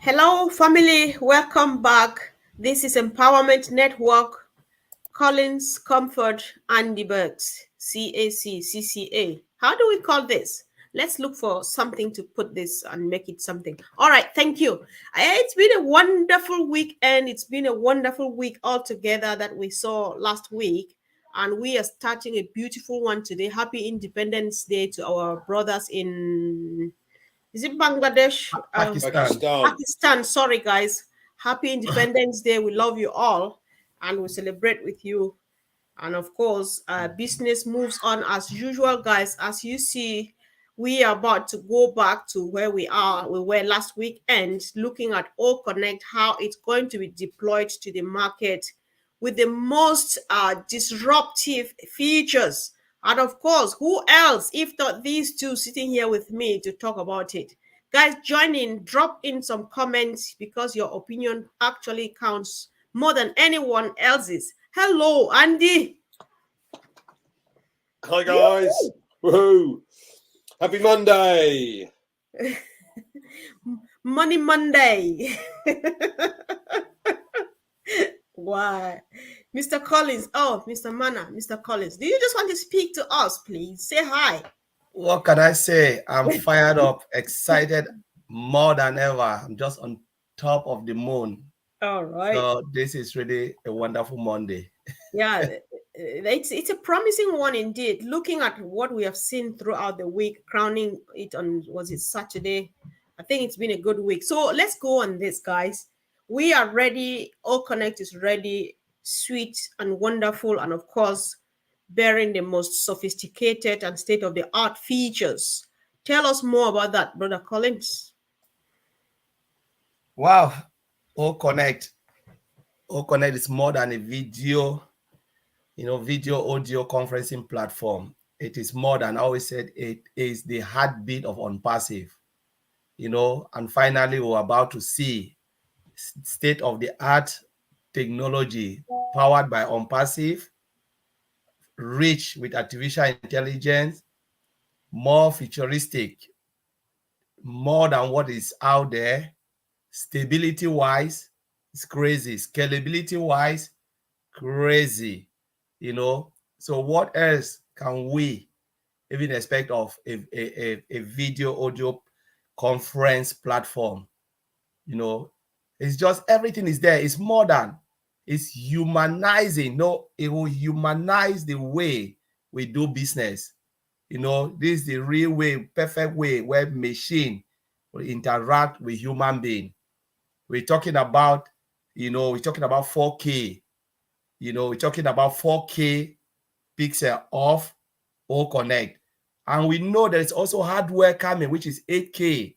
Hello, family. Welcome back. This is Empowerment Network. Collins Comfort Andy Burks, CAC, CCA. How do we call this? Let's look for something to put this and make it something. All right, thank you. It's been a wonderful weekend. It's been a wonderful week altogether that we saw last week. And we are starting a beautiful one today. Happy Independence Day to our brothers in, is it Bangladesh? Pakistan. Pakistan. Pakistan. Sorry, guys. Happy Independence Day. We love you all and we celebrate with you. And of course, business moves on as usual, guys. As you see, we are about to go back to where we were last weekend, looking at All Connect, how it's going to be deployed to the market with the most disruptive features. And of course, who else if not these two sitting here with me to talk about it? Guys, join in, drop in some comments because your opinion actually counts more than anyone else's. Hello, Andy. Hi guys. Woohoo. Happy Monday. Money Monday. Why? Mr. Collins. Oh, Mr. Mana, Mr. Collins. Do you just want to speak to us, please? Say hi. What can I say? I'm fired up, excited more than ever. I'm just on top of the moon. All right. So this is really a wonderful Monday. Yeah, it's a promising one indeed. Looking at what we have seen throughout the week, crowning it on, was it Saturday? I think it's been a good week. So let's go on this, guys. We are ready. All Connect is ready, sweet and wonderful, and of course, bearing the most sophisticated and state-of-the-art features. Tell us more about that, Brother Collins. Wow. O Connect. O Connect is more than a video, video audio conferencing platform. It is more than, I always said, it is the heartbeat of OnPassive. And finally, we're about to see state-of-the-art technology powered by OnPassive, rich with artificial intelligence, more futuristic, more than what is out there. Stability wise, it's crazy. Scalability wise, crazy. So what else can we even expect of a video audio conference platform? It's just everything is there. It's modern. It's humanizing. No, it will humanize the way we do business. This is the real way, perfect way where machine will interact with human being. We're talking about, we're talking about 4K. We're talking about 4K pixel of All Connect. And we know there's also hardware coming, which is 8K.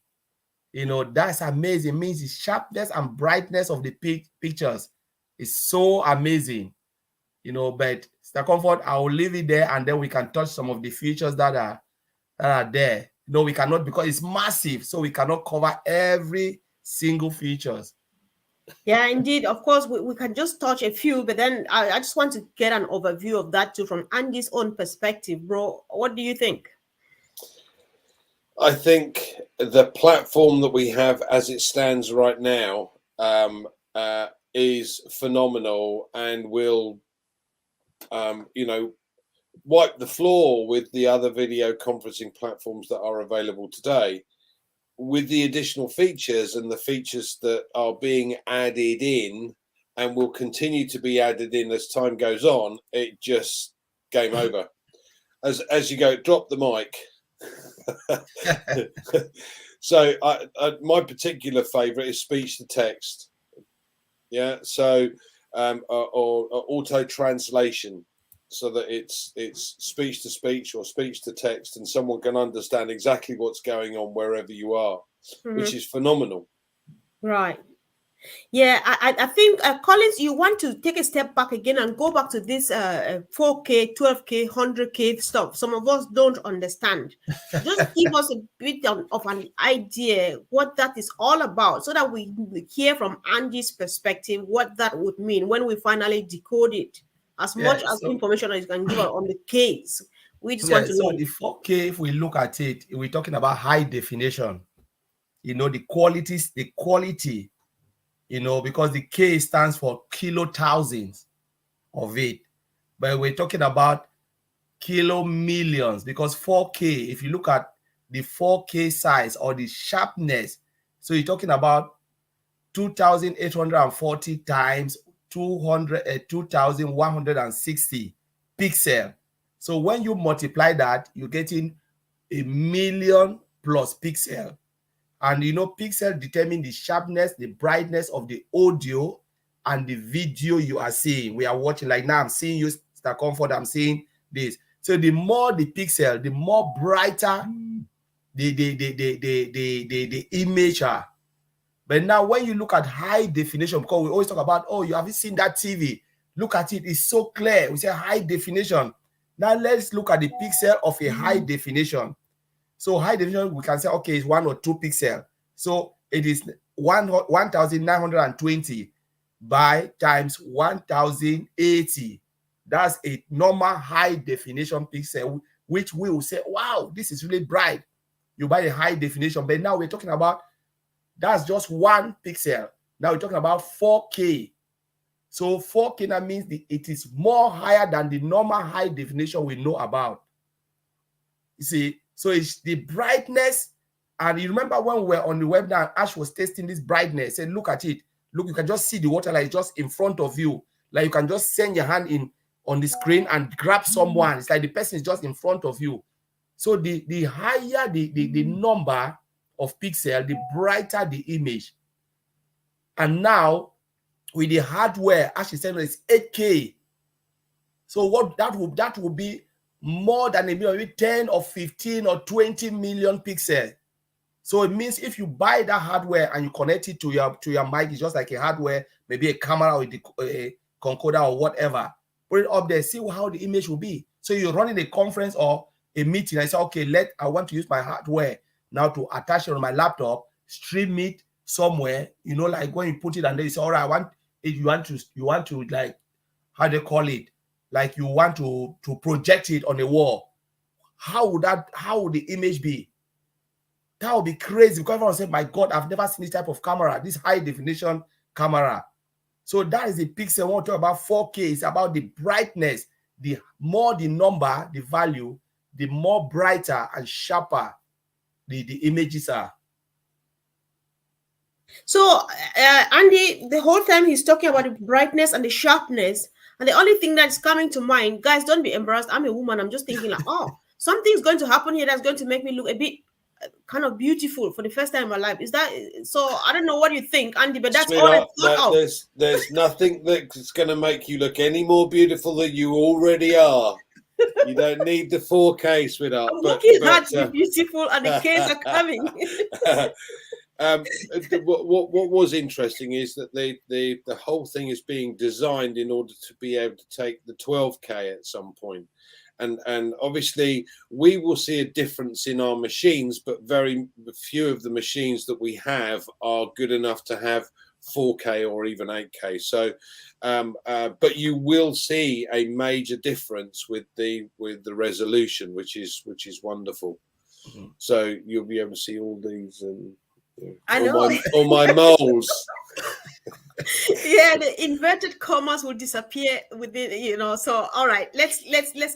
That's amazing. It means the sharpness and brightness of the pictures is so amazing. But Mr. Comfort, I will leave it there and then we can touch some of the features that are there. We cannot, because it's massive, so we cannot cover every single features. Yeah, indeed. Of course, we can just touch a few, but then I just want to get an overview of that too from Andy's own perspective, bro. What do you think? I think the platform that we have as it stands right now is phenomenal and will, wipe the floor with the other video conferencing platforms that are available today. With the additional features and the features that are being added in and will continue to be added in as time goes on, it just game over. As you go, drop the mic. So my particular favorite is speech to text. Yeah. So or auto translation, so that it's speech to speech or speech to text, and someone can understand exactly what's going on wherever you are, which is phenomenal. Right. Yeah, I think, Collins, you want to take a step back again and go back to this 4K, 12K, 100K stuff. Some of us don't understand. Just give us a bit of an idea what that is all about so that we hear from Andy's perspective what that would mean when we finally decode it. As much as information as you can give on the case. We just want to know. So the 4K, if we look at it, we're talking about high definition. you know, the quality, you know, because the K stands for kilo thousands of it. But we're talking about kilo millions, because 4K, if you look at the 4K size or the sharpness, so you're talking about 2,840 times 2,160 pixel. So when you multiply that, you're getting a million plus pixel. And you know, pixel determine the sharpness, the brightness of the audio and the video you are seeing. We are watching, like now I'm seeing you, Mr. Comfort, I'm seeing this. So the more the pixel, the more brighter the image are. But now when you look at high definition, because we always talk about, oh, you haven't seen that TV. Look at it, it's so clear. We say high definition. Now let's look at the pixel of a high definition. So high definition, we can say, okay, it's 1 or 2 pixel. So it is 1,920 by times 1,080. That's a normal high definition pixel, which we will say, wow, this is really bright. You buy a high definition. But now we're talking about, that's just 1 pixel. Now we're talking about 4K. So 4K, that means it is more higher than the normal high definition we know about. You see, so it's the brightness. And you remember when we were on the webinar, Ash was testing this brightness. Said, look at it. Look, you can just see the water like just in front of you. Like you can just send your hand in on the screen and grab someone. It's like the person is just in front of you. So the higher the number of pixel, the brighter the image. And now with the hardware, Ash is saying it's 8K. So what that would be more than a million, maybe 10 or 15 or 20 million pixels. So it means if you buy that hardware and you connect it to your mic, it's just like a hardware, maybe a camera or a concorder or whatever. Put it up there, see how the image will be. So you're running a conference or a meeting. I say, okay, I want to use my hardware now to attach it on my laptop, stream it somewhere. You know, like when you put it and then you say, all right, you want to like, how do they call it? Like you want to project it on a wall. How would the image be? That would be crazy, because everyone say, my God, I've never seen this type of camera, this high definition camera. So that is the pixel. When we talk about 4K, it's about the brightness. The more the number, the value, the more brighter and sharper the images are. So, Andy, the whole time he's talking about the brightness and the sharpness, and the only thing that's coming to mind, guys, don't be embarrassed. I'm a woman. I'm just thinking like, oh, something's going to happen here that's going to make me look a bit kind of beautiful for the first time in my life. Is that so? I don't know what you think, Andy, but that's all I thought of. There's nothing that's going to make you look any more beautiful than you already are. You don't need the 4K, sweetheart. I'm working hard to be beautiful, and the Ks are coming. What was interesting is that the whole thing is being designed in order to be able to take the 12K at some point. And obviously we will see a difference in our machines, but very few of the machines that we have are good enough to have 4K or even 8K. So but you will see a major difference with the resolution, which is wonderful. Mm-hmm. So you'll be able to see all these and I know all my moles. Yeah, the inverted commas will disappear within, you know. So all right, let's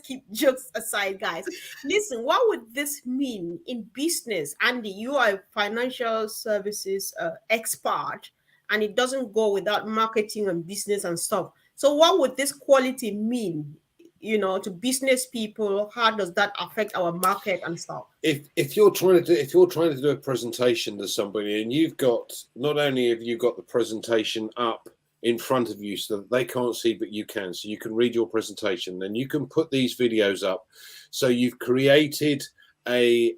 keep jokes aside, guys. Listen, what would this mean in business? Andy, you are a financial services expert, and it doesn't go without marketing and business and stuff. So what would this quality mean, you know, to business people? How does that affect our market and stuff? If you're trying to do a presentation to somebody, and you've got, not only have you got the presentation up in front of you so that they can't see, but you can, so you can read your presentation, then you can put these videos up. So you've created a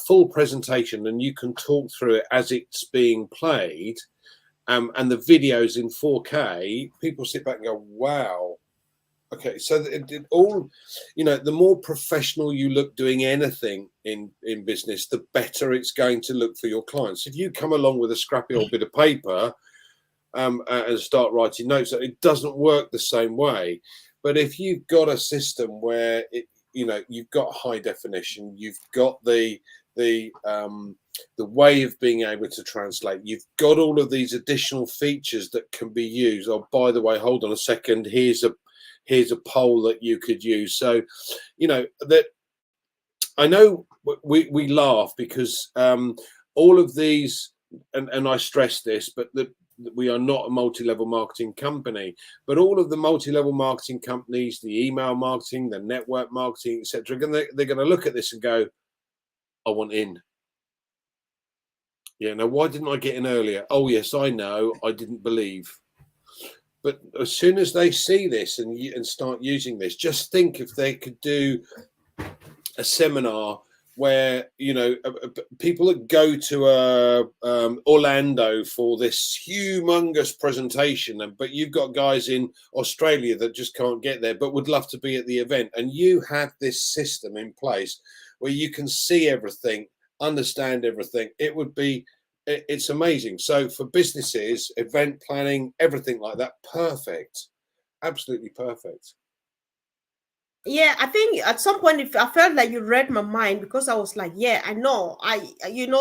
full presentation, and you can talk through it as it's being played, and the videos in 4K. People sit back and go, wow. Okay, so it all, you know, the more professional you look doing anything in business, the better it's going to look for your clients. If you come along with a scrappy old bit of paper and start writing notes, it doesn't work the same way. But if you've got a system where you've got high definition, you've got the the way of being able to translate. You've got all of these additional features that can be used. Oh, by the way, hold on a second. Here's a poll that you could use. So, you know, that I know we laugh because all of these, and I stress this, but we are not a multi-level marketing company, but all of the multi-level marketing companies, the email marketing, the network marketing, etc., they're going to look at this and go, I want in. Yeah, now why didn't I get in earlier? Oh yes, I know, I didn't believe. But as soon as they see this and start using this, just think if they could do a seminar where, you know, people that go to Orlando for this humongous presentation, but you've got guys in Australia that just can't get there but would love to be at the event, and you have this system in place where you can see everything, understand everything. It's amazing. So for businesses, event planning, everything like that, perfect, absolutely perfect. Yeah, I think at some point, if I felt like you read my mind, because I was like, yeah, I know,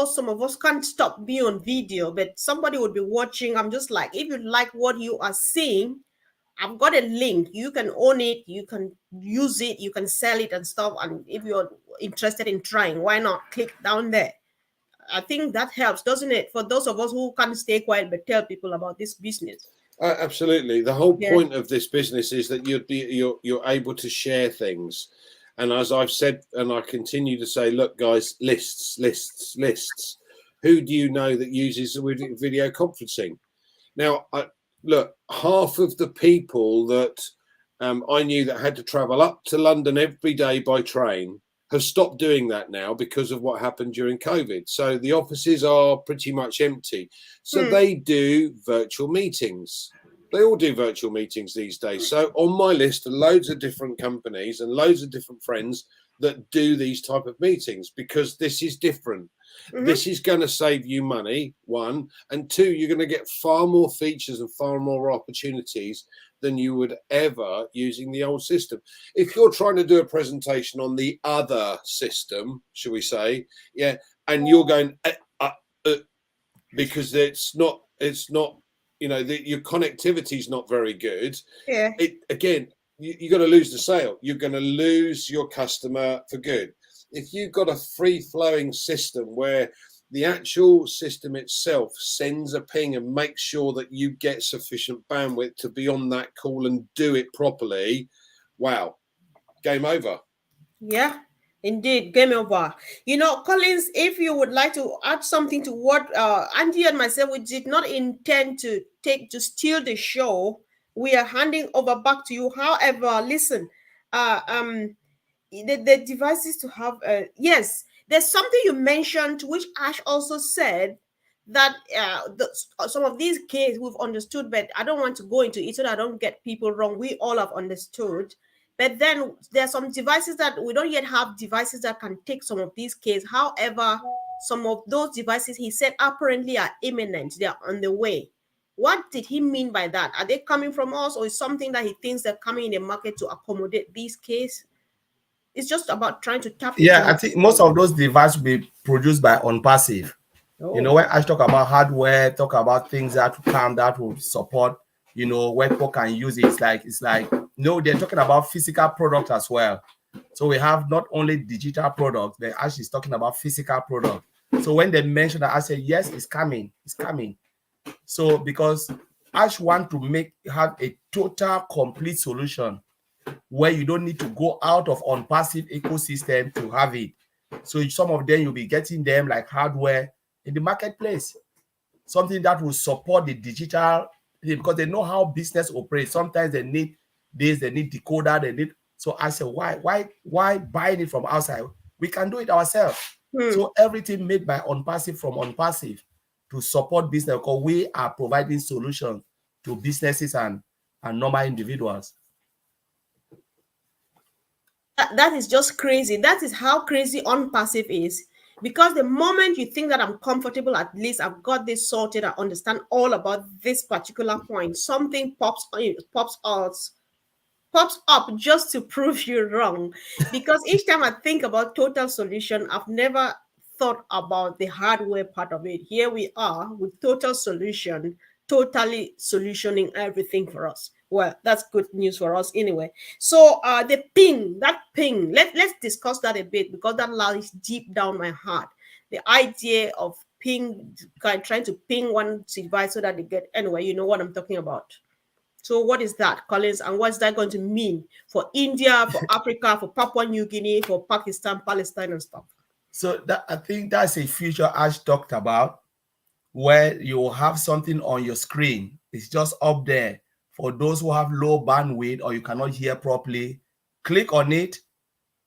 some of us can't stop being on video, but somebody would be watching. I'm just like, if you like what you are seeing, I've got a link. You can own it, you can use it, you can sell it and stuff. And if you're interested in trying, why not click down there? I think that helps, doesn't it? For those of us who can't stay quiet but tell people about this business. Absolutely. The whole Yeah. point of this business is that you're able to share things. And as I've said, and I continue to say, look, guys, lists. Who do you know that uses video conferencing? Now, look, half of the people that I knew that had to travel up to London every day by train have stopped doing that now because of what happened during COVID. So the offices are pretty much empty. So they do virtual meetings. They all do virtual meetings these days. So on my list are loads of different companies and loads of different friends that do these type of meetings, because this is different. This is going to save you money, one, and two, you're going to get far more features and far more opportunities than you would ever using the old system. If you're trying to do a presentation on the other system, shall we say, yeah, and you're going because it's not, you know, your connectivity is not very good. Yeah. You're going to lose the sale. You're going to lose your customer for good. If you've got a free-flowing system where the actual system itself sends a ping and makes sure that you get sufficient bandwidth to be on that call and do it properly, wow, game over. Yeah, indeed, game over. Collins, if you would like to add something to what Andy and myself, we did not intend to steal the show. We are handing over back to you. However, listen, uh, um, the devices to have. Yes, there's something you mentioned, which Ash also said that some of these cases we've understood, but I don't want to go into it so that I don't get people wrong. We all have understood. But then there are some devices that we don't yet have devices that can take some of these cases. However, some of those devices, he said, apparently are imminent. They are on the way. What did he mean by that? Are they coming from us, or is something that he thinks they're coming in the market to accommodate these cases? It's just about trying to tap into Yeah, I more think most people. of those devices will be produced by Unpassive. You know, Oh. when I talk about hardware, talk about things that will come, that will support, where people can use it. It's like, no, they're talking about physical product as well. So we have not only digital product, but actually talking about physical product. So when they mention that, I say, yes, it's coming. It's coming. So because Ash want to have a total complete solution where you don't need to go out of Unpassive ecosystem to have it. So some of them you'll be getting them like hardware in the marketplace, something that will support the digital, because they know how business operates. Sometimes they need this, they need decoder, they need. So I said, why buying it from outside? We can do it ourselves. So everything made by Unpassive from Unpassive to support business, because we are providing solutions to businesses and normal individuals. That is just crazy. That is how crazy Unpassive is. Because the moment you think that I'm comfortable, at least I've got this sorted, I understand all about this particular point, something pops up just to prove you wrong. Because each time I think about total solution, I've never thought about the hardware part of it. Here we are with total solution, totally solutioning everything for us. Well, that's good news for us anyway. So the ping, that ping, let's discuss that a bit because that lies deep down my heart. The idea of ping, trying to ping one device so that they get, anyway, you know what I'm talking about. So what is that, Collins, and what's that going to mean for India, for Africa, for Papua New Guinea, for Pakistan, Palestine, and stuff? So that, I think that's a future Ash talked about, where you will have something on your screen. It's just up there for those who have low bandwidth or you cannot hear properly. Click on it,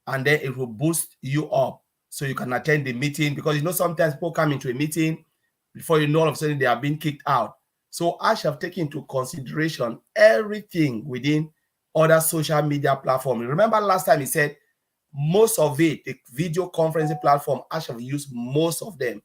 and then it will boost you up so you can attend the meeting, because you know sometimes people come into a meeting, before you know, all of a sudden they are being kicked out. So Ash have taken into consideration everything within other social media platforms. Remember last time he said most of it, the video conferencing platform, Ash have used most of them.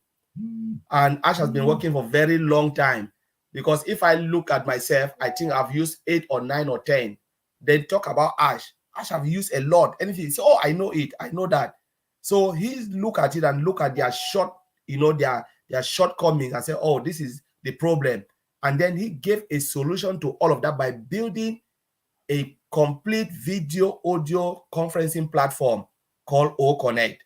And Ash has been working for a very long time, because if I look at myself, I think I've used 8 or 9 or 10. Then talk about Ash. Ash have used a lot. Anything, so, oh, I know it, I know that. So he look at it and look at their short, their shortcomings and say, oh, this is the problem. And then he gave a solution to all of that by building a complete video audio conferencing platform called O Connect.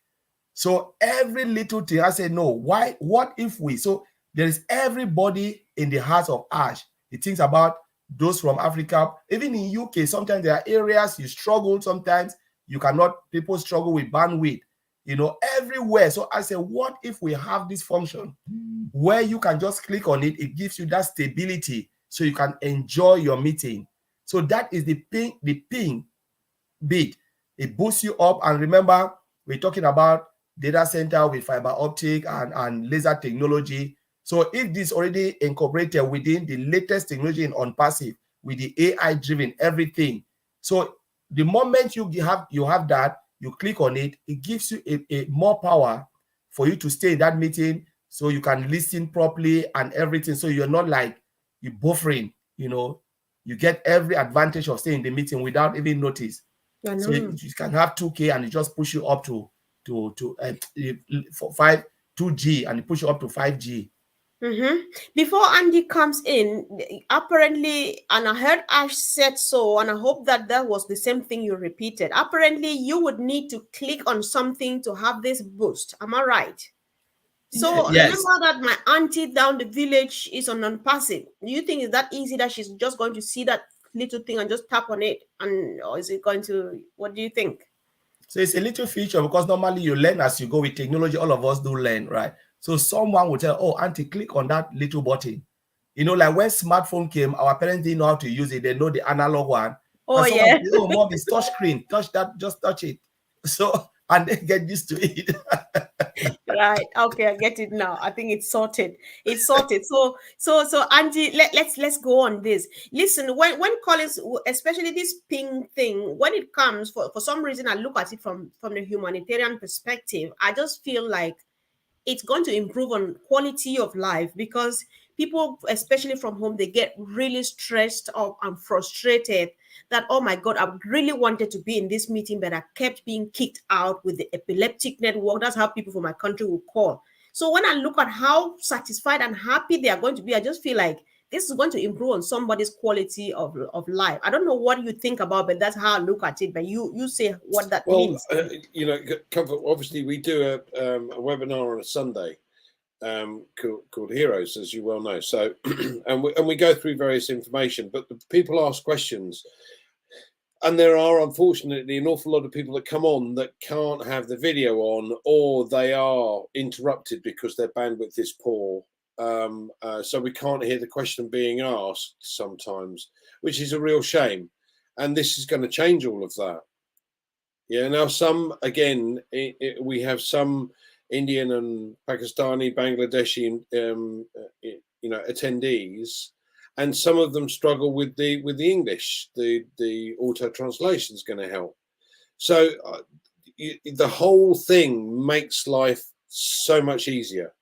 So every little thing, I say, no, why? What if we? So there is everybody in the heart of Ash. He thinks about those from Africa. Even in UK, sometimes there are areas you struggle. Sometimes you cannot, people struggle with bandwidth, everywhere. So I say, what if we have this function where you can just click on it? It gives you that stability so you can enjoy your meeting. So that is the ping bit. It boosts you up. And remember, we're talking about data center with fiber optic and laser technology. So if this already incorporated within the latest technology in on passive with the AI driven everything. So the moment you have that, you click on it, it gives you a more power for you to stay in that meeting, so you can listen properly and everything. So you're not like you buffering, you get every advantage of staying in the meeting without even notice. I So know. you can have 2K and it just push you up to for 2G, and it push you up to 5G. Before Andy comes in, apparently, and I heard Ash said so, and I hope that that was the same thing you repeated. Apparently, you would need to click on something to have this boost. Am I right? So Yes. remember that my auntie down the village is on non-passive. Do you think it's that easy that she's just going to see that little thing and just tap on it? And or is it going to, what do you think? So it's a little feature, because normally you learn as you go with technology. All of us do learn, right? So someone will tell, oh, auntie, click on that little button. Like when smartphone came, our parents didn't know how to use it. They know the analog one. Oh And someone yeah. will say, oh, mom, it's touch screen. Touch that, just touch it. So, and they get used to it. Right. Okay, I get it now. I think it's sorted. It's sorted. So Angie, let's go on this. Listen, when Collins, especially this ping thing, when it comes, for some reason I look at it from the humanitarian perspective, I just feel like it's going to improve on quality of life, because people, especially from home, they get really stressed up and frustrated that, oh my god, I really wanted to be in this meeting, but I kept being kicked out with the epileptic network. That's how people from my country will call. So when I look at how satisfied and happy they are going to be, I just feel like this is going to improve on somebody's quality of life. I don't know what you think about, but that's how I look at it. But you say what that Well, means. Comfort, obviously, we do a webinar on a Sunday called Heroes, as you well know. So, and we go through various information, but the people ask questions. And there are, unfortunately, an awful lot of people that come on that can't have the video on, or they are interrupted because their bandwidth is poor. So we can't hear the question being asked sometimes, which is a real shame. And this is going to change all of that. Yeah. Now, we have some Indian and Pakistani, Bangladeshi, attendees, and some of them struggle with the English. The auto translation is going to help. So the whole thing makes life so much easier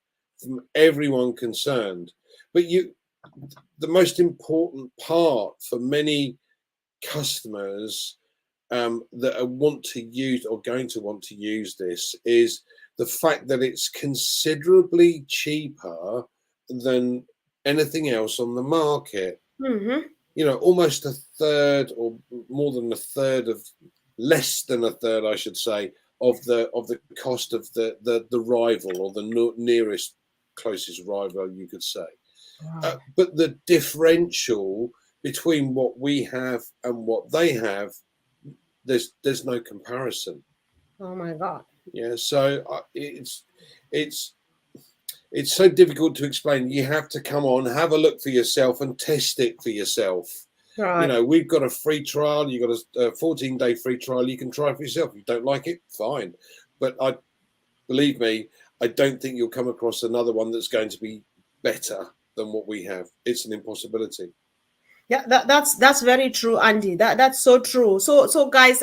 from everyone concerned. But the most important part for many customers that want to use or going to want to use this is the fact that it's considerably cheaper than anything else on the market. Mm-hmm. You know, almost a third, or more than a third of, less than a third, I should say, of the cost of the rival, or the nearest closest rival, you could say. Wow. But the differential between what we have and what they have, there's no comparison. Oh my God. Yeah, so it's it's so difficult to explain. You have to come on, have a look for yourself, and test it for yourself. You Right. know, we've got a free trial. You've got a 14-day free trial. You can try for yourself. If you don't like it, fine. But believe me, I don't think you'll come across another one that's going to be better than what we have. It's an impossibility. Yeah, that's very true, Andy. That's so true. So guys,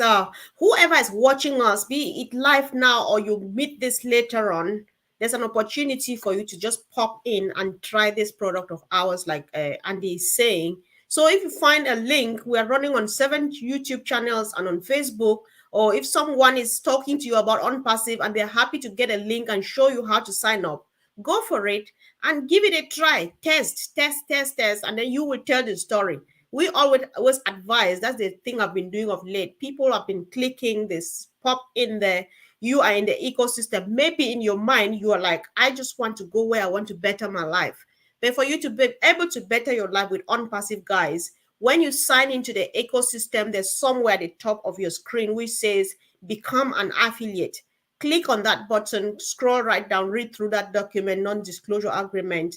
whoever is watching us, be it live now or you meet this later on, there's an opportunity for you to just pop in and try this product of ours, like Andy is saying. So if you find a link, we are running on 7 YouTube channels and on Facebook. Or if someone is talking to you about OnPassive and they're happy to get a link and show you how to sign up, go for it and give it a try. Test, and then you will tell the story. We always advise, that's the thing I've been doing of late. People have been clicking this, pop in there. You are in the ecosystem. Maybe in your mind, you are like, I just want to go where I want to better my life. But for you to be able to better your life with OnPassive, guys, when you sign into the ecosystem, there's somewhere at the top of your screen which says become an affiliate. Click on that button, scroll right down, read through that document, non-disclosure agreement,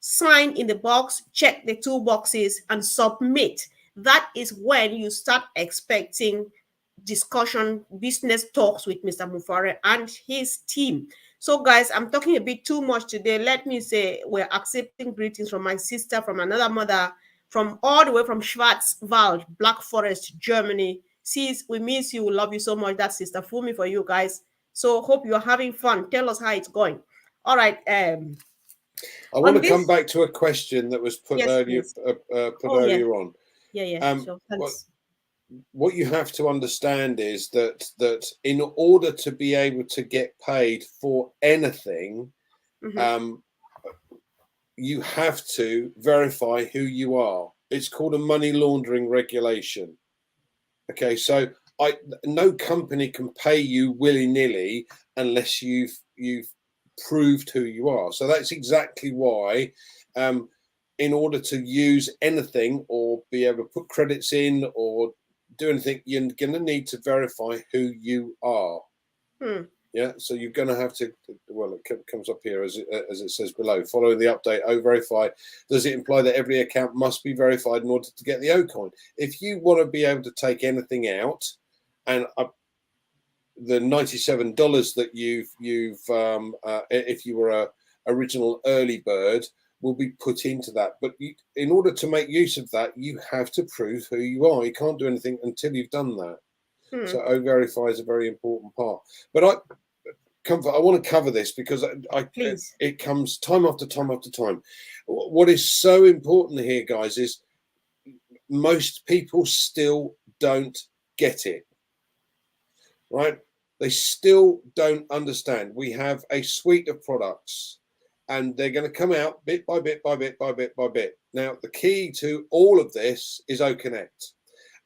sign in the box, check the 2 boxes, and submit. That is when you start expecting discussion, business talks with Mr. Mufare and his team. So, guys, I'm talking a bit too much today. Let me say we're accepting greetings from my sister, from another mother, from all the way from Schwarzwald, Black Forest, Germany. Sis, we miss you. We love you so much. That's Sister Fumi for you guys. So, hope you're having fun. Tell us how it's going. All right. I want On to come this, back to a question that was put yes, earlier please. put Oh, yeah. earlier on. Yeah. So, What thanks. what you have to understand is that in order to be able to get paid for anything, Mm-hmm. um, you have to verify who you are. It's called a money laundering regulation. Okay, so no company can pay you willy-nilly unless you've proved who you are. So that's exactly why, in order to use anything or be able to put credits in or do anything, you're going to need to verify who you are. Hmm. Yeah, so you're going to have to. Well, it comes up here as it says below. Following the update, O verify. Does it imply that every account must be verified in order to get the O coin? If you want to be able to take anything out, and the $97 that you've if you were a original early bird, will be put into that. But in order to make use of that, you have to prove who you are. You can't do anything until you've done that. Hmm. So O verify is a very important part. But I want to cover this because Please. it comes time after time after time. What is so important here, guys, is most people still don't get it, right? They still don't understand. We have a suite of products and they're going to come out bit by bit by bit by bit by bit. Now, the key to all of this is OConnect.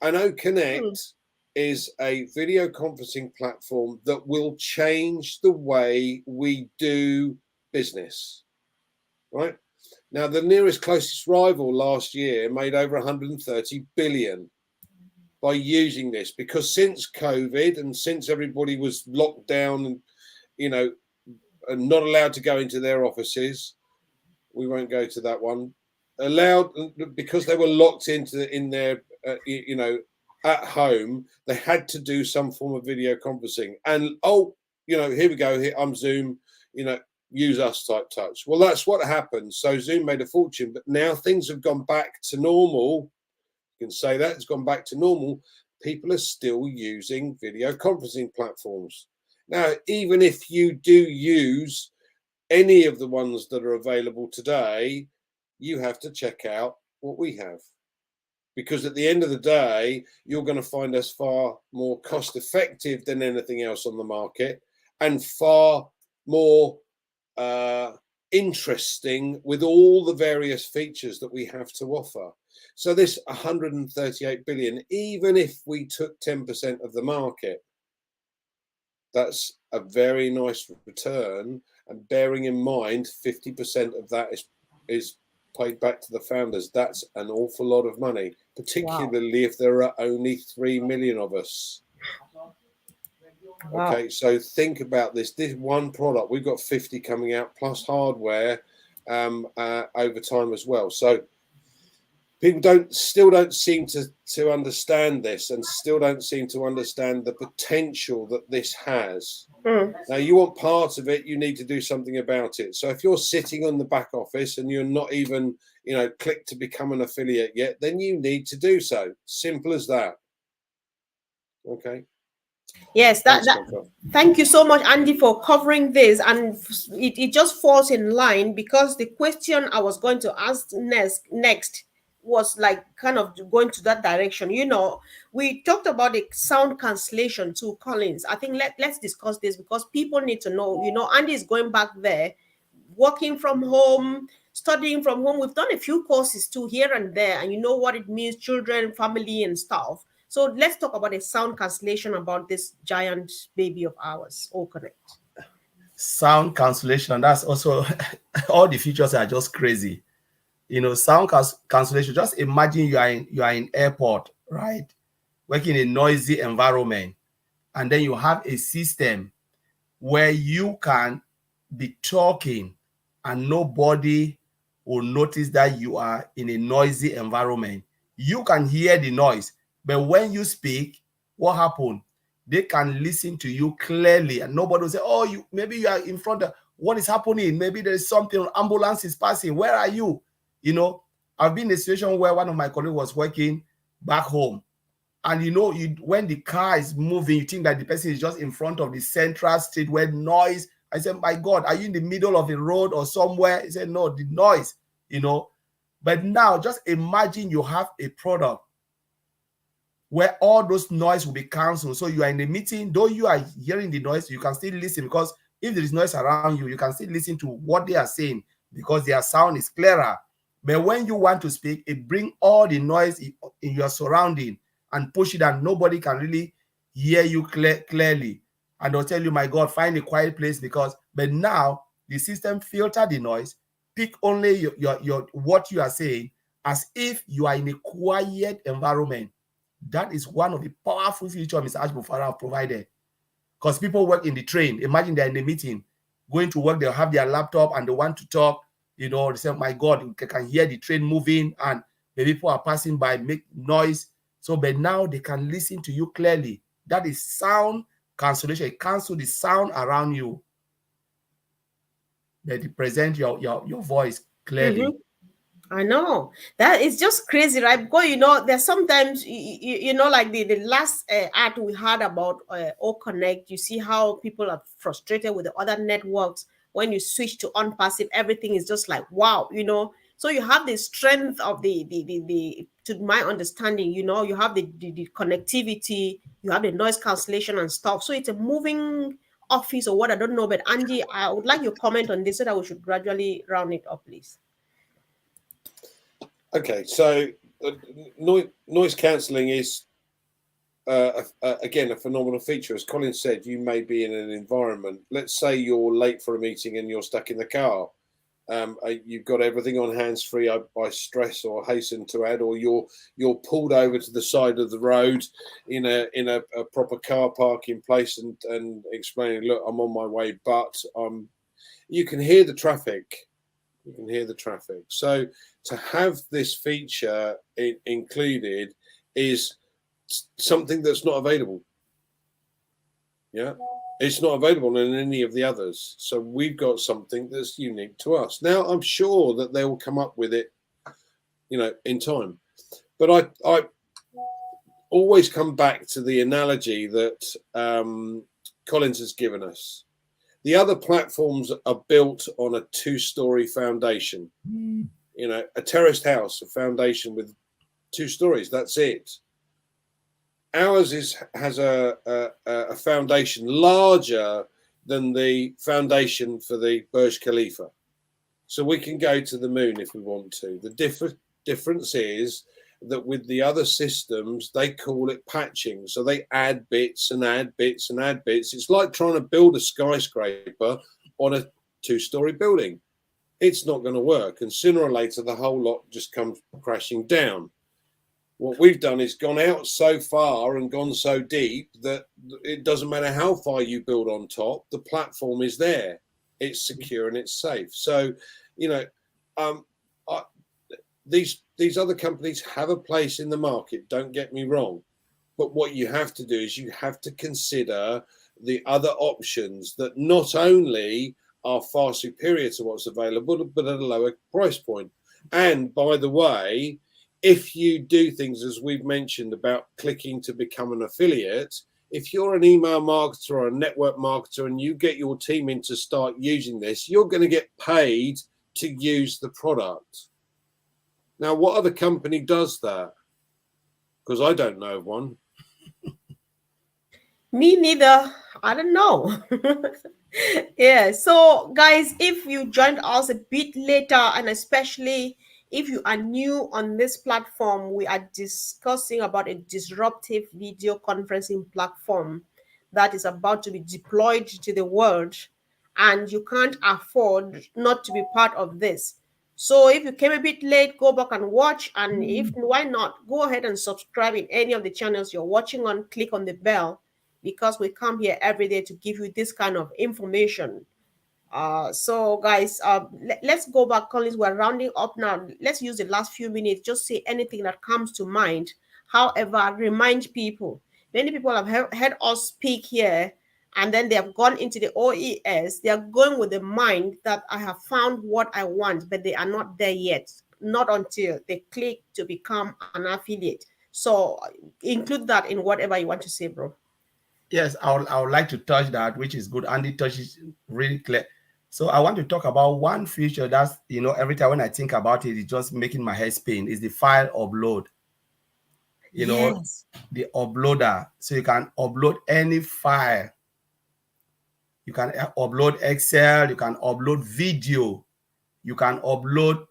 And OConnect is a video conferencing platform that will change the way we do business, right? Now, the nearest closest rival last year made over 130 billion by using this, because since COVID and since everybody was locked down and, you know, and not allowed to go into their offices, we won't go to that one, allowed because they were locked in their, you know, at home, they had to do some form of video conferencing. And, oh, you know, here we go, here, I'm Zoom, you know, use us type touch. Well, that's what happened. So Zoom made a fortune, but now things have gone back to normal. You can say that it's gone back to normal. People are still using video conferencing platforms. Now, even if you do use any of the ones that are available today, you have to check out what we have. Because at the end of the day, you're going to find us far more cost effective than anything else on the market and far more interesting with all the various features that we have to offer. So this 138 billion, even if we took 10% of the market, that's a very nice return. And bearing in mind, 50% of that is paid back to the founders. That's an awful lot of money, particularly if there are only 3 million of us. Wow. Okay, so think about this. This one product, we've got 50 coming out plus hardware over time as well. So people still don't seem to understand this, and still don't seem to understand the potential that this has. Now, you want part of it, you need to do something about it. So if you're sitting on the back office and you're not even, clicked to become an affiliate yet, then you need to do so. Simple as that. Okay. Yes, thank you so much, Andy, for covering this. And it just falls in line, because the question I was going to ask next was like kind of going to that direction. We talked about the sound cancellation to Collins. I think let's discuss this, because people need to know. Andy is going back there, working from home, studying from home. We've done a few courses too, here and there, and you know what it means, children, family, and stuff. So let's talk about a sound cancellation about this giant baby of ours, Connect. Sound cancellation, that's also all the features are just crazy. Sound cancellation. Just imagine you are in airport, right? Working in a noisy environment, and then you have a system where you can be talking and nobody will notice that you are in a noisy environment. You can hear the noise, but when you speak, what happened? They can listen to you clearly, and nobody will say, oh, maybe you are in front of what is happening. Maybe there is something, ambulance is passing. Where are you? I've been in a situation where one of my colleagues was working back home. And when the car is moving, you think that the person is just in front of the central street where noise. I said, my God, are you in the middle of a road or somewhere? He said, no, the noise, But now just imagine you have a product where all those noise will be canceled. So you are in a meeting, though you are hearing the noise, you can still listen, because if there is noise around you, you can still listen to what they are saying, because their sound is clearer. But when you want to speak, it brings all the noise in your surrounding and push it, and nobody can really hear you clearly. And they'll tell you, my God, find a quiet place, but now the system filter the noise, pick only your what you are saying, as if you are in a quiet environment. That is one of the powerful features Mr. Ashbufara have provided. Because people work in the train. Imagine they're in a meeting, going to work, they'll have their laptop and they want to talk. They say, my God, you can hear the train moving and the people are passing by, make noise. So, but now they can listen to you clearly. That is sound cancellation. It cancels the sound around you. That it present your voice clearly. Mm-hmm. I know that is just crazy, right? Because there's sometimes like the last ad we had about Connect. You see how people are frustrated with the other networks. When you switch to unpassive, everything is just like wow. So you have the strength of the to my understanding. You have the connectivity, you have the noise cancellation and stuff. So it's a moving office or what, I don't know. But Andy, I would like your comment on this so that we should gradually round it up, please. Okay, so noise cancelling is again a phenomenal feature. As Colin said, you may be in an environment. Let's say you're late for a meeting and you're stuck in the car. You've got everything on hands-free. I stress or hasten to add, or you're pulled over to the side of the road in a proper car parking place and explaining, look, I'm on my way, but you can hear the traffic. You can hear the traffic. So to have this feature included is something that's not available. Yeah, it's not available in any of the others. So we've got something that's unique to us. Now, I'm sure that they will come up with it, in time. But I always come back to the analogy that Collins has given us. The other platforms are built on a two-story foundation. A terraced house, a foundation with 2 stories. That's it. Ours has a foundation larger than the foundation for the Burj Khalifa. So we can go to the moon if we want to. The difference is that with the other systems, they call it patching. So they add bits and add bits and add bits. It's like trying to build a skyscraper on a 2-story building. It's not going to work. And sooner or later, the whole lot just comes crashing down. What we've done is gone out so far and gone so deep that it doesn't matter how far you build on top, the platform is there. It's secure and it's safe. So, you know, these other companies have a place in the market, don't get me wrong. But what you have to do is you have to consider the other options that not only are far superior to what's available, but at a lower price point. And by the way, if you do things as we've mentioned about clicking to become an affiliate, if you're an email marketer or a network marketer and you get your team in to start using this, you're going to get paid to use the product. Now, what other company does that? Because I don't know of one. Me neither. I don't know. Yeah. So, guys, if you joined us a bit later, and especially if you are new on this platform, we are discussing about a disruptive video conferencing platform that is about to be deployed to the world, and you can't afford not to be part of this. So if you came a bit late, go back and watch. And if why not, go ahead and subscribe in any of the channels you're watching on, click on the bell, because we come here every day to give you this kind of information. So guys, let's go back, Collins. We're rounding up now. Let's use the last few minutes. Just say anything that comes to mind. However, remind people. Many people have heard us speak here, and then they have gone into the OES. They are going with the mind that I have found what I want, but they are not there yet. Not until they click to become an affiliate. So include that in whatever you want to say, bro. Yes, I would like to touch that, which is good. Andy touches really clear. So I want to talk about one feature that's, every time when I think about it, it's just making my head spin, is the file upload. Yes. The uploader. So you can upload any file. You can upload Excel, you can upload video, you can upload,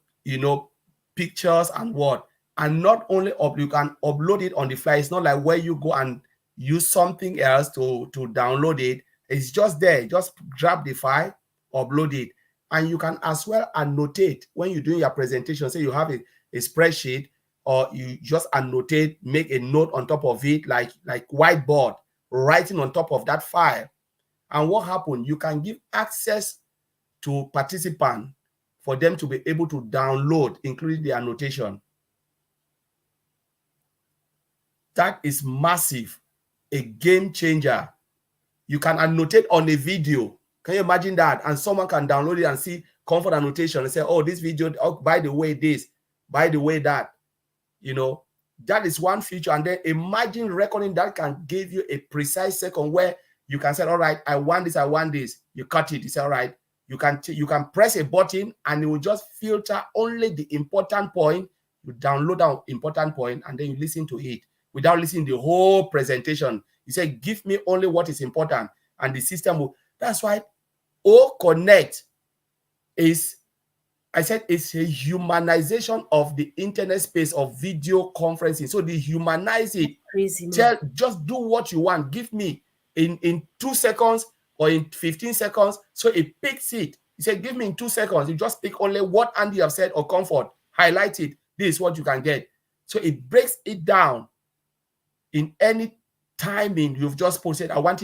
pictures and what. And not only you can upload it on the fly. It's not like where you go and use something else to download it. It's just there. Just grab the file, upload it. And you can as well annotate when you're doing your presentation. Say you have a spreadsheet, or you just annotate, make a note on top of it, like whiteboard, writing on top of that file. And what happened? You can give access to participants for them to be able to download, including the annotation. That is massive, a game changer. You can annotate on a video. Can you imagine that? And someone can download it and see comfort annotation and say, oh, this video, oh, by the way, this, by the way, that. That is one feature. And then imagine recording that can give you a precise second where you can say, all right, I want this, I want this. You cut it. You say, all right, you can press a button and it will just filter only the important point. You download that important point and then you listen to it without listening to the whole presentation. You say, give me only what is important. And the system will. That's why O Connect is, I said, it's a humanization of the internet space of video conferencing. So they humanize it. Crazy, man. Just do what you want. Give me in 2 seconds or in 15 seconds. So it picks it. You say, give me in 2 seconds. You just pick only what Andy have said or comfort. Highlight it. This is what you can get. So it breaks it down in any timing you've just posted. I want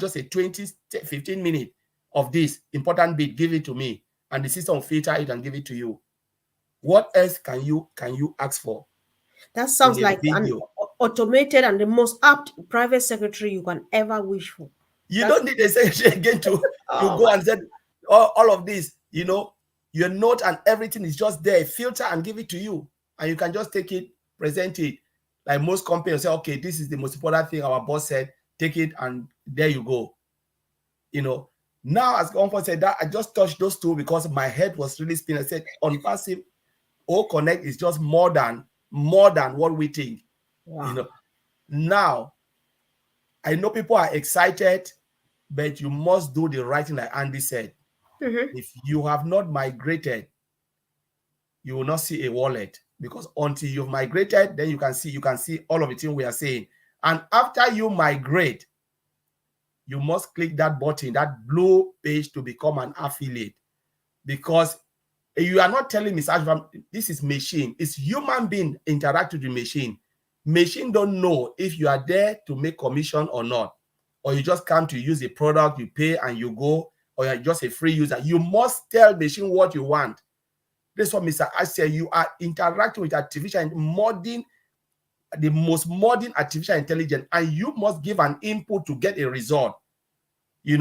just a 20, 15 minute of this important bit. Give it to me. And the system will filter it and give it to you. What else can you ask for? That sounds like an automated and the most apt private secretary you can ever wish for. You don't need a secretary again to go and say all of this. Your note and everything is just there. Filter and give it to you. And you can just take it, present it. Like most companies say, okay, this is the most important thing our boss said. Take it and there you go. Now, as Comfort said, that I just touched those two because my head was really spinning. I said, on passive, O Connect is just more than what we think. Wow. Now, I know people are excited but you must do the right thing, like Andy said. Mm-hmm. If you have not migrated, you will not see a wallet, because until you've migrated, then you can see all of the things we are saying. And after you migrate, you must click that button, that blue page, to become an affiliate. Because you are not telling me, this is machine. It's human being interact with the machine. Machine don't know if you are there to make commission or not, or you just come to use a product, you pay and you go, or you're just a free user. You must tell machine what you want. This is what Mr. Ash said. You are interacting with artificial modern, the most modern artificial intelligence, and you must give an input to get a result. You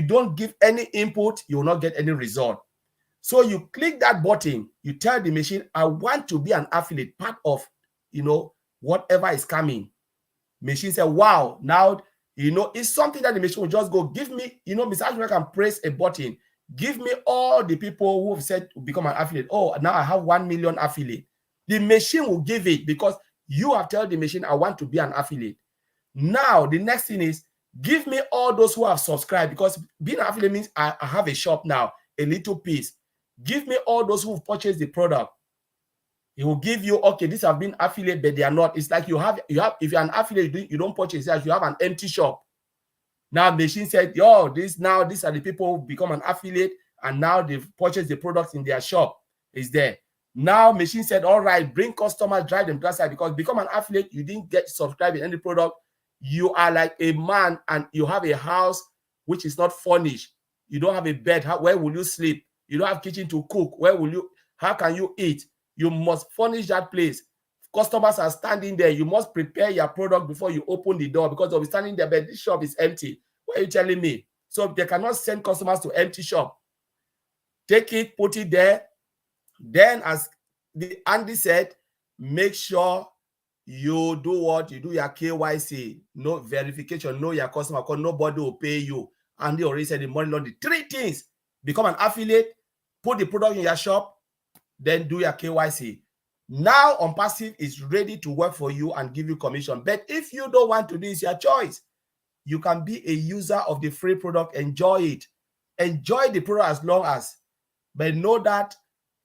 don't give any input, you will not get any result. So you click that button, you tell the machine, I want to be an affiliate, part of, whatever is coming. Machine say, wow, now, it's something that the machine will just go, give me, Mr. Ashman can press a button, give me all the people who have said to become an affiliate. Oh, now I have 1 million affiliate. The machine will give it, because you have told the machine, I want to be an affiliate. Now, the next thing is, give me all those who have subscribed, because being an affiliate means I have a shop now, a little piece. Give me all those who've purchased the product. It will give you, okay, these have been affiliate, but they are not. It's like you have, if you're an affiliate, you don't purchase it, you have an empty shop. Now, machine said, these are the people who become an affiliate, and now they've purchased the products in their shop. Is there. Now, machine said, all right, bring customers, drive them to that side, because become an affiliate, you didn't get subscribed in any product. You are like a man, and you have a house which is not furnished. You don't have a bed. Where will you sleep? You don't have kitchen to cook. How can you eat? You must furnish that place. Customers are standing there. You must prepare your product before you open the door, because they'll be standing there, but this shop is empty. What are you telling me? So they cannot send customers to empty shop. Take it, put it there. Then, as Andy said, make sure you do what? You do your KYC, no verification, know your customer, because nobody will pay you. Andy already said the money laundry. 3 things: become an affiliate, put the product in your shop, then do your KYC. Now, OnPassive is ready to work for you and give you commission. But if you don't want to do, it's your choice. You can be a user of the free product, enjoy it. Enjoy the product as long as, but know that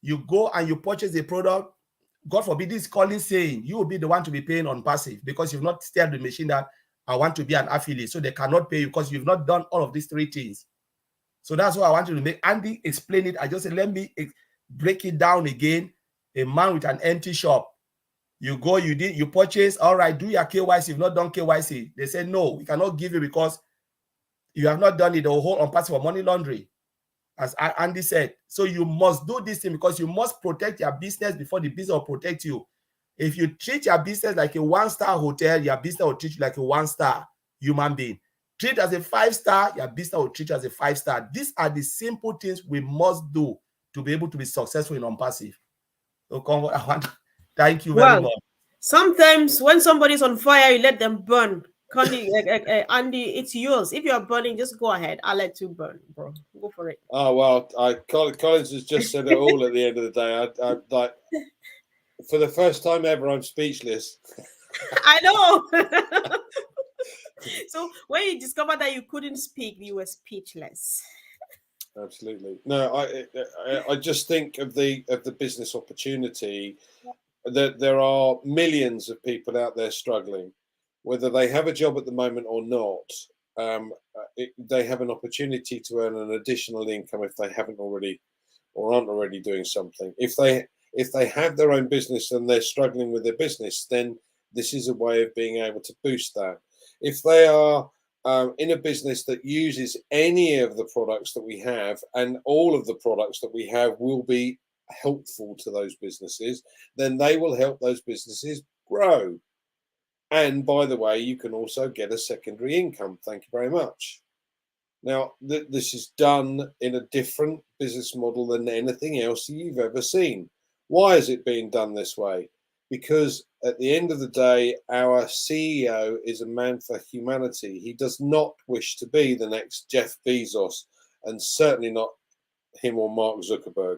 you go and you purchase the product, God forbid, this calling saying, you will be the one to be paying OnPassive, because you've not steered the machine that I want to be an affiliate. So they cannot pay you, because you've not done all of these 3 things. So that's what I want you to make. Andy explain it. I just said, let me break it down again. A man with an empty shop. You go, you purchase, all right, do your KYC. You've not done KYC. They say, no, we cannot give you because you have not done it. The whole OnPassive for money laundering, as Andy said. So you must do this thing, because you must protect your business before the business will protect you. If you treat your business like a 1-star hotel, your business will treat you like a 1-star human being. Treat as a 5-star, your business will treat you as a 5-star. These are the simple things we must do to be able to be successful in OnPassive. So I want to thank you very much. Sometimes when somebody's on fire, you let them burn. Andy, it's yours. If you're burning, just go ahead. I'll let you burn, bro. Go for it. Oh well, Collins has just said it all. At the end of the day, I like, for the first time ever, I'm speechless. I know. So when you discovered that you couldn't speak, you were speechless. Absolutely. No, I just think of the business opportunity, that there are millions of people out there struggling, whether they have a job at the moment or not. They have an opportunity to earn an additional income if they haven't already or aren't already doing something. If they have their own business and they're struggling with their business, then this is a way of being able to boost that. If they are in a business that uses any of the products that we have, and all of the products that we have will be helpful to those businesses, then they will help those businesses grow. And by the way, you can also get a secondary income. Thank you very much. Now, this is done in a different business model than anything else you've ever seen. Why is it being done this way? Because at the end of the day, our CEO is a man for humanity. He does not wish to be the next Jeff Bezos, and certainly not him or Mark Zuckerberg.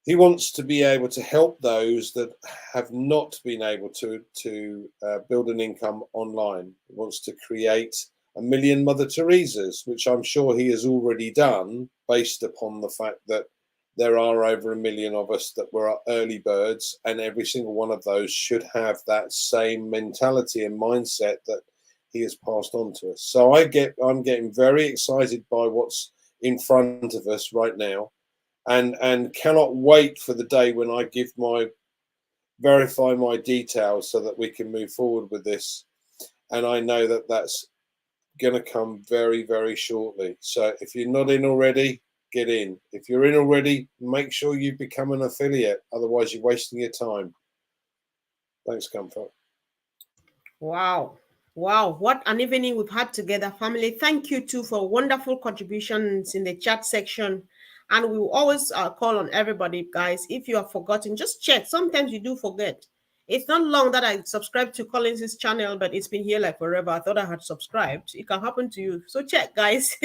He wants to be able to help those that have not been able to build an income online. He wants to create a million Mother Teresas, which I'm sure he has already done, based upon the fact that there are over a million of us that were early birds, and every single one of those should have that same mentality and mindset that he has passed on to us. So I'm getting very excited by what's in front of us right now, and cannot wait for the day when I verify my details so that we can move forward with this. And I know that that's going to come very, very shortly. So if you're not in already, get in. If you're in already, make sure you become an affiliate. Otherwise, you're wasting your time. Thanks, Comfort. Wow. Wow, what an evening we've had together, family. Thank you too for wonderful contributions in the chat section. And we will always call on everybody, guys. If you have forgotten, just check. Sometimes you do forget. It's not long that I subscribed to Collins's channel, but it's been here like forever. I thought I had subscribed. It can happen to you. So check, guys.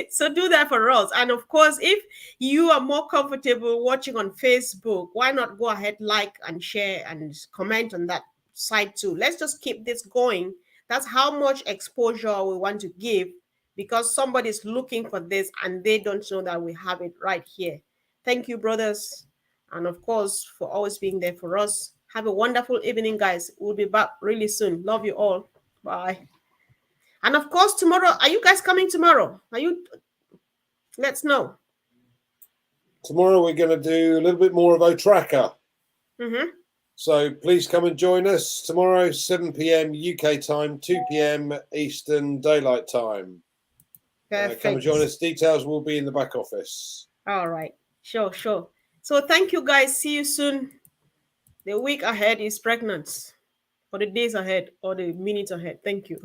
So do that for us. And of course, if you are more comfortable watching on Facebook, why not go ahead, like and share and comment on that side too. Let's just keep this going. That's how much exposure we want to give, because somebody's looking for this and they don't know that we have it right here. Thank you, brothers. And of course, for always being there for us. Have a wonderful evening, guys. We'll be back really soon. Love you all. Bye. And of course, tomorrow, are you guys coming tomorrow? Are you? Let's know. Tomorrow we're going to do a little bit more of O'Tracker. Mm-hmm. So please come and join us tomorrow, 7 p.m. UK time, 2 p.m. Eastern Daylight Time. Perfect. Come and join us. Details will be in the back office. All right. Sure, sure. So thank you, guys. See you soon. The week ahead is pregnant, or the days ahead, or the minutes ahead. Thank you.